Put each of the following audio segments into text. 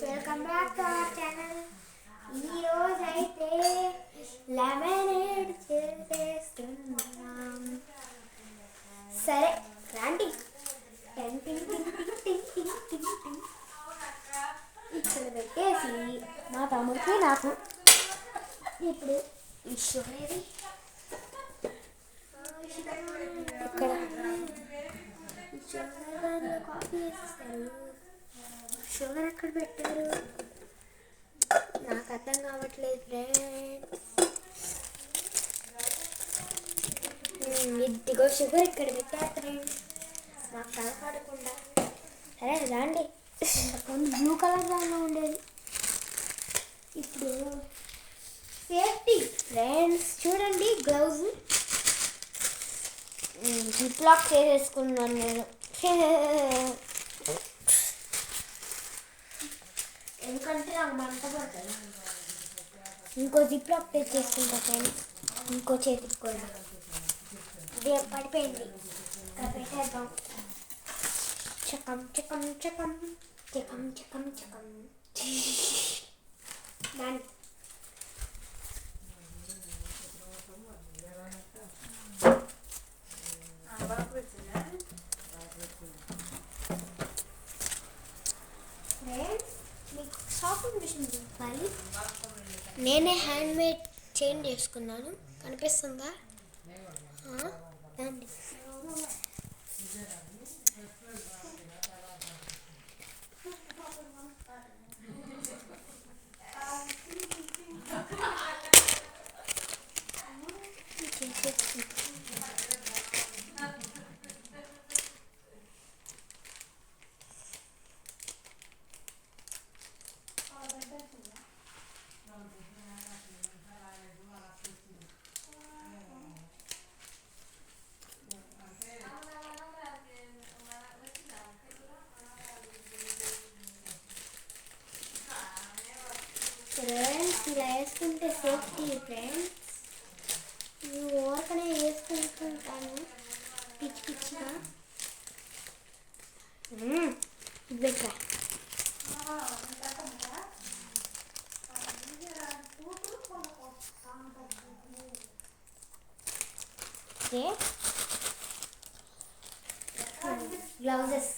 Welcome back to our channel. ఈరోజు అయితే lemonade చేసేస్తున్నాం. సరే రండి. ఇక్కడ పెట్టేసి మా తమ్ముడికి నాకు ఇప్పుడు ఈ షుగర్ ఏది ఇక్కడ షుగర్ దానిలో కాఫీ వేస్తారు. షుగర్ ఎక్కడ పెట్టారు నాకు అర్థం కావట్లేదు ఫ్రెండ్స్. ఇదిగో షుగర్ ఇక్కడ పెట్టారు ఫ్రెండ్స్, నాకు కనపడకుండా. సరే రండి. ఇంతకుముందు బ్లూ కలర్ దానిలో ఉండేది, ఇప్పుడు సేఫ్టీ ఫ్రెండ్స్. చూడండి గ్లౌజ్ జిప్ లాక్ చేసేసుకున్నాను నేను, ఎందుకంటే నాకు మంట పడుతుంది. ఇంకో జిప్ లాక్ తెచ్చేసుకుంటా ఫ్రెండ్స్, ఇంకో చేతికి కూడా. ఇది పడిపోయింది, ఇక్కడ పెట్టేద్దాం. చకం చకం చకం చకం చకం చకం దాని షాపింగ్ మిషన్ చూపాలి. నేనే హ్యాండ్ మేడ్ చైన్ చేసుకున్నాను, కనిపిస్తుందా? ఫ్రెండ్స్ ఇలా వేసుకుంటే సేఫ్టీ ఫ్రెండ్స్. నేను ఓరకనే వేసుకుంటుంటాను పిచ్చి పిచ్చిగా. పెట్టా గ్లౌజెస్.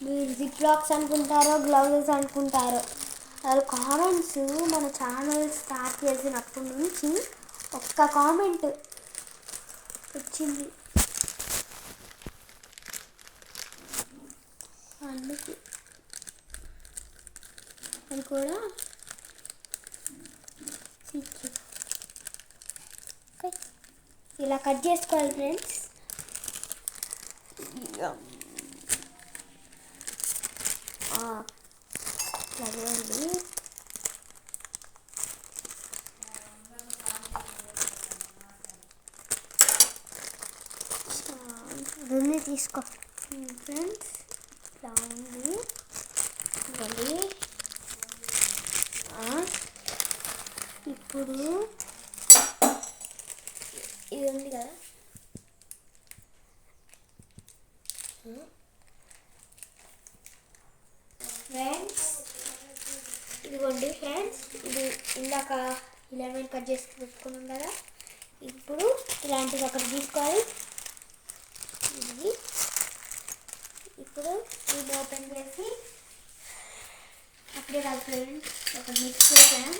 మీరు జిప్ లాక్స్ అనుకుంటారో గ్లౌజెస్ అనుకుంటారో, వాళ్ళు కామెంట్స్ మన ఛానల్ స్టార్ట్ చేసినప్పటి నుంచి ఒక్క కామెంట్ వచ్చింది, అందుకు అది కూడా ఇలా కట్ చేసుకోవాలి ఫ్రెండ్స్. చదవండి. రెండు తీసుకో ఫ్రెండ్స్. ఇలా ఉంది ఇవ్వండి. ఇప్పుడు ఇది ఉంది కదా, ఫ్రెండ్స్ ఇదిగోండి ఫ్రెండ్స్. ఇది ఇందాక 11 కట్ చేసి పెట్టుకున్నాం కదా, ఇప్పుడు ఇలాంటిది ఒకటి తీసుకోవాలి. ఇది ఇప్పుడు ఇది ఓపెన్ చేసి అప్పుడే కాదు ఫ్రెండ్స్, ఒకటి మిక్స్ చేసాం.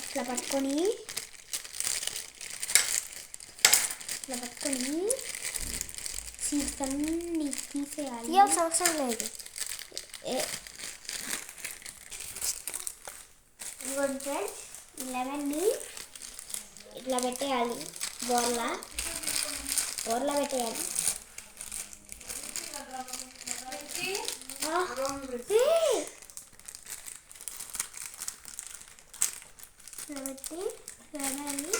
ఇట్లా పట్టుకొని సీడ్స్ అన్నీ తీసేయాలి. అవసరం లేదు. ఇంకోటి ఫ్రెండ్స్, 11ని ఇట్లా పెట్టేయాలి, బోర్లా పెట్టేయాలి. ఇట్లా పెట్టి 11ని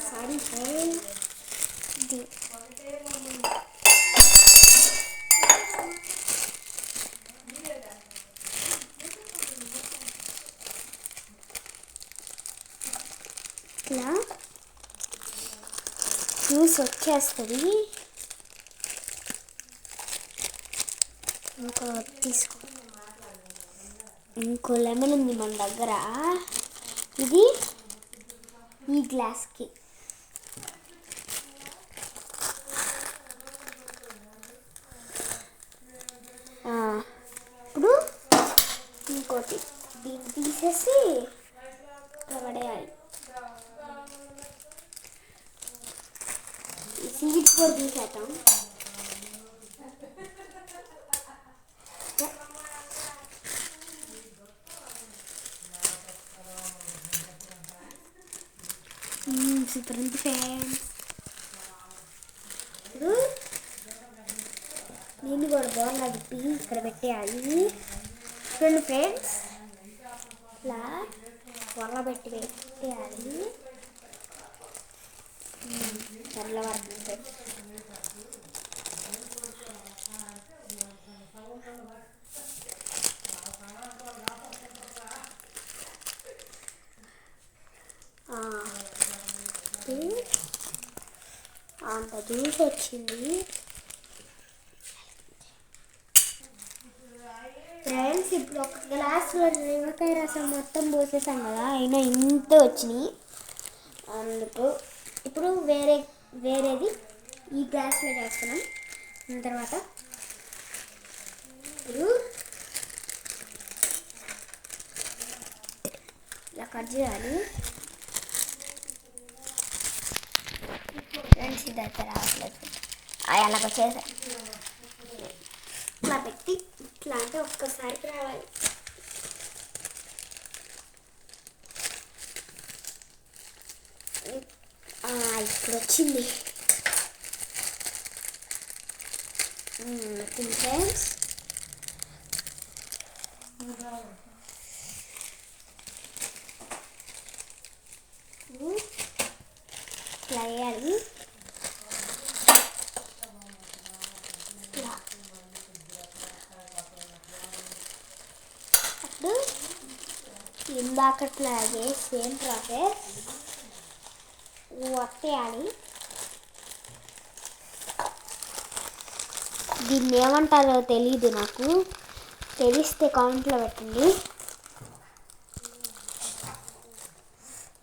సారీ ఫ్రెండ్స్, ఇది ఇట్లా జ్యూస్ వచ్చేస్తుంది. ఇంకో తీసుకో. ఇంకో లెమన్ ఉంది మన దగ్గర. ఇది ఈ గ్లాస్కి. ఇప్పుడు ఇంకోటి దీన్ని తీసేసి పడేయాలి. ఈ సీడ్స్ కూడా తీసేద్దాం. సూపర్ ఉంది ఫ్రెండ్స్. ఇప్పుడు దీన్ని కూడా బోర్లా తిప్పి ఇక్కడ పెట్టేయాలి. చూడండి ఫ్రెండ్స్, ఇట్లా బోర్లా పెట్టి పెట్టేయాలి. చల్ల వరకు అంత జ్యూస్ వచ్చింది ఫ్రెండ్స్. ఇప్పుడు ఒక గ్లాసులో నిమ్మకాయ రసం మొత్తం పోసేసాం కదా, అయినా ఇంత వచ్చినాయి. అందుకు ఇప్పుడు వేరేది ఈ గ్లాస్లో చేస్తున్నాం. దాని తర్వాత ఇప్పుడు ఇలా కట్ చేయాలి ఫ్రెండ్స్. ఇది అయితే రావట్లేదు, అలాగ చేసా. ఇట్లా పెట్టి ఇట్లా అంటే ఒక్కసారికి రావాలి. ఇప్పుడు వచ్చింది ఫ్రెండ్స్. ఇట్లా వేయాలి. అప్పుడు ఇందాకట్లాగే సేమ్ ప్రాసెస్ వత్తేయాలి. దీన్ని ఏమంటారో తెలీదు నాకు, తెలిస్తే కామెంట్లో పెట్టండి.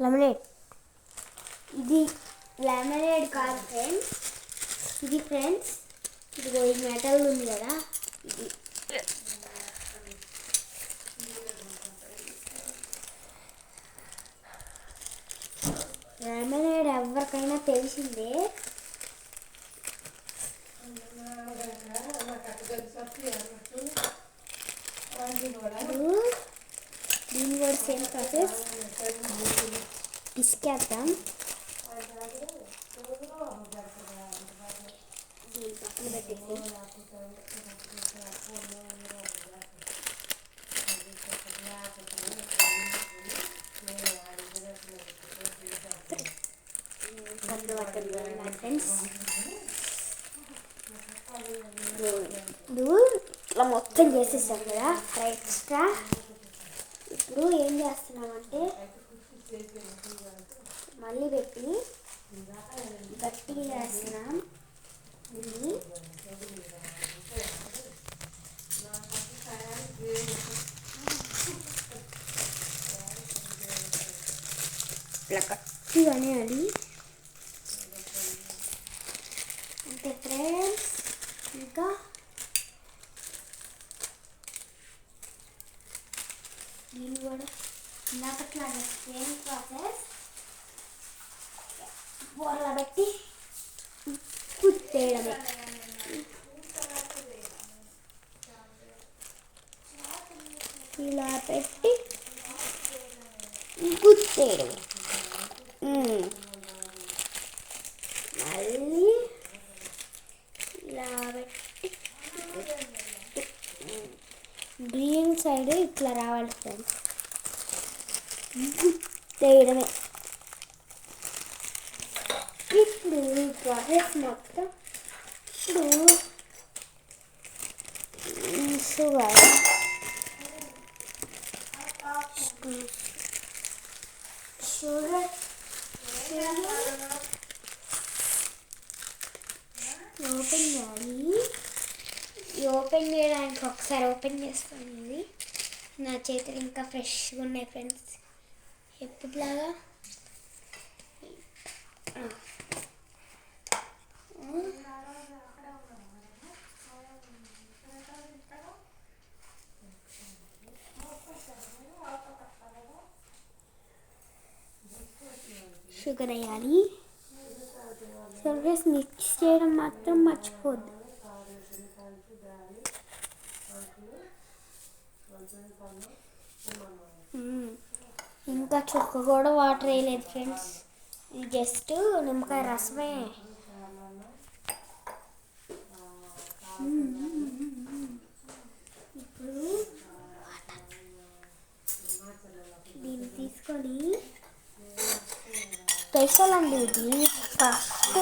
లెమనేడ్. ఇది లెమనేడ్ కాదు ఫ్రెండ్స్, ఇది ఫ్రెండ్స్. ఇదిగో ఈ మెటల్ ఉంది కదా, ఇది లెమనేడ్. ఎవరికైనా తెలిసిందే. దీని కూడా సేమ్ ప్రాసెస్. పిసికేద్దాం. దీని పక్కన పెట్టేసి ఫ్రెండ్స్. ఇప్పుడు ఇట్లా మొత్తం చేసేసాం కదా ఎక్స్ట్రా. ఇప్పుడు ఏం చేస్తున్నామంటే మళ్ళీ పెట్టి గట్టిగా చేస్తున్నాం. ఇట్లా గట్టిగానే అది అంతే ఫ్రెండ్స్. ఇంకా దీన్ని కూడా ఇందాకట్లాగే సేమ్ ప్రాసెస్. బోర్లా పెట్టి కుట్టేయడమే. ఇలా పెట్టి గుచ్చేయడమే. మళ్ళీ ఇలా పెట్టి గ్రీన్ సైడ్ ఇట్లా రావాలి ఫ్రెండ్స్, గుచ్చేయడమే. ఇప్పుడు ప్రాసెస్ మొత్తం ఇప్పుడు షుగర్ ఓపెన్ చేయాలి. ఓపెన్ చేయడానికి ఒకసారి ఓపెన్ చేసుకోండి. నా చేతులు ఇంకా ఫ్రెష్గా ఉన్నాయి ఫ్రెండ్స్, ఎప్పుడులాగా. షుగర్ వేయాలి. సర్వేస్ మిక్స్ చేయడం మాత్రం మర్చిపోద్దు. ఇంకా చుక్క కూడా వాటర్ వేయలేదు ఫ్రెండ్స్, ఇది జస్ట్ నిమ్మకాయ రసమే. ఇప్పుడు దీన్ని తీసుకొని తెలుసుకోవాలండి, ఇది ఫస్ట్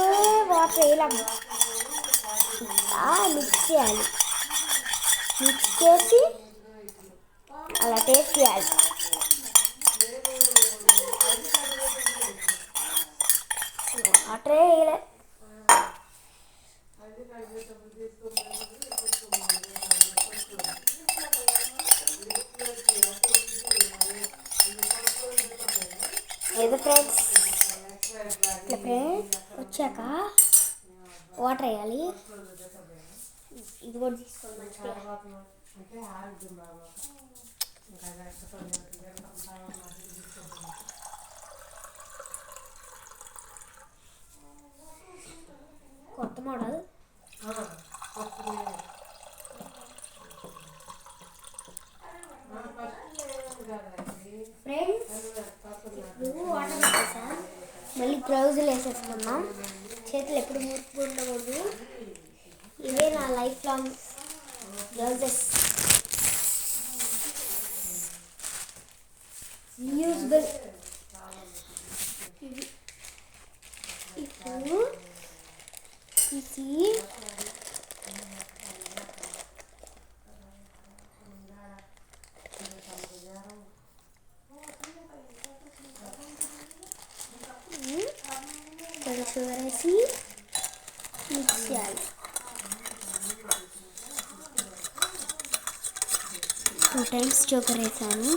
వాటర్ వేయాలి, మిక్స్ చేయాలి. మిక్స్ చేసి అలా టేస్ట్ చేయాలి. వాటర్ వేయలే. ఏదో ఫ్రెండ్స్ ఇట్లా ఫ్రెండ్స్ వచ్చాక వాటర్ వేయాలి. ఇది కూడా తీసుకోండి మంచిగా. కొత్త మోడల్ ఫ్రెండ్స్. ఇప్పుడు వాటర్ వేసేసా, మళ్ళీ గ్లౌజులు వేసేసుకున్నాం. చేతులు ఎప్పుడు మురికి ఉండకూడదు. ఇవే నా లైఫ్ లాంగ్ గ్లౌజెస్, యూజ్బుల్. ఇప్పుడు తీసి షుగర్ వేసి మిక్స్ చేయాలి. 2 times షుగర్ వేసాను.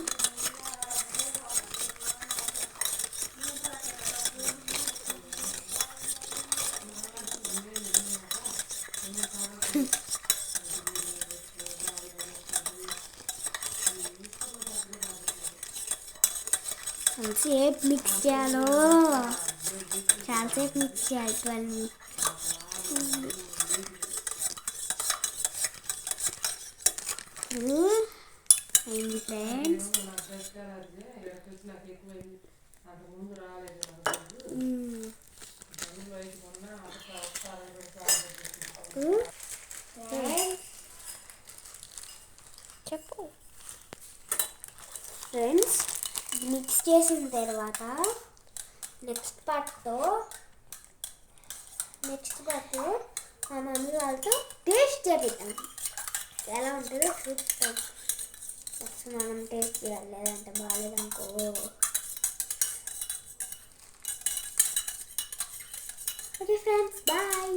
ఎంతసేపు మిక్స్ చేయాలో, చాలాసేపు మిక్స్ చేయాలి. 12 అయింది ఫ్రెండ్స్. చెప్పు ఫ్రెండ్స్, మిక్స్ చేసిన తర్వాత నెక్స్ట్ పార్ట్ మా మమ్మీ వాళ్ళతో టేస్ట్ చేపిద్దాం. ఎలా ఉంటుందో చూస్తాం. ఫస్ట్ మనం టేస్ట్ చేయాలి, లేదంటే బాగాలేదనుకో. Okay friends, bye.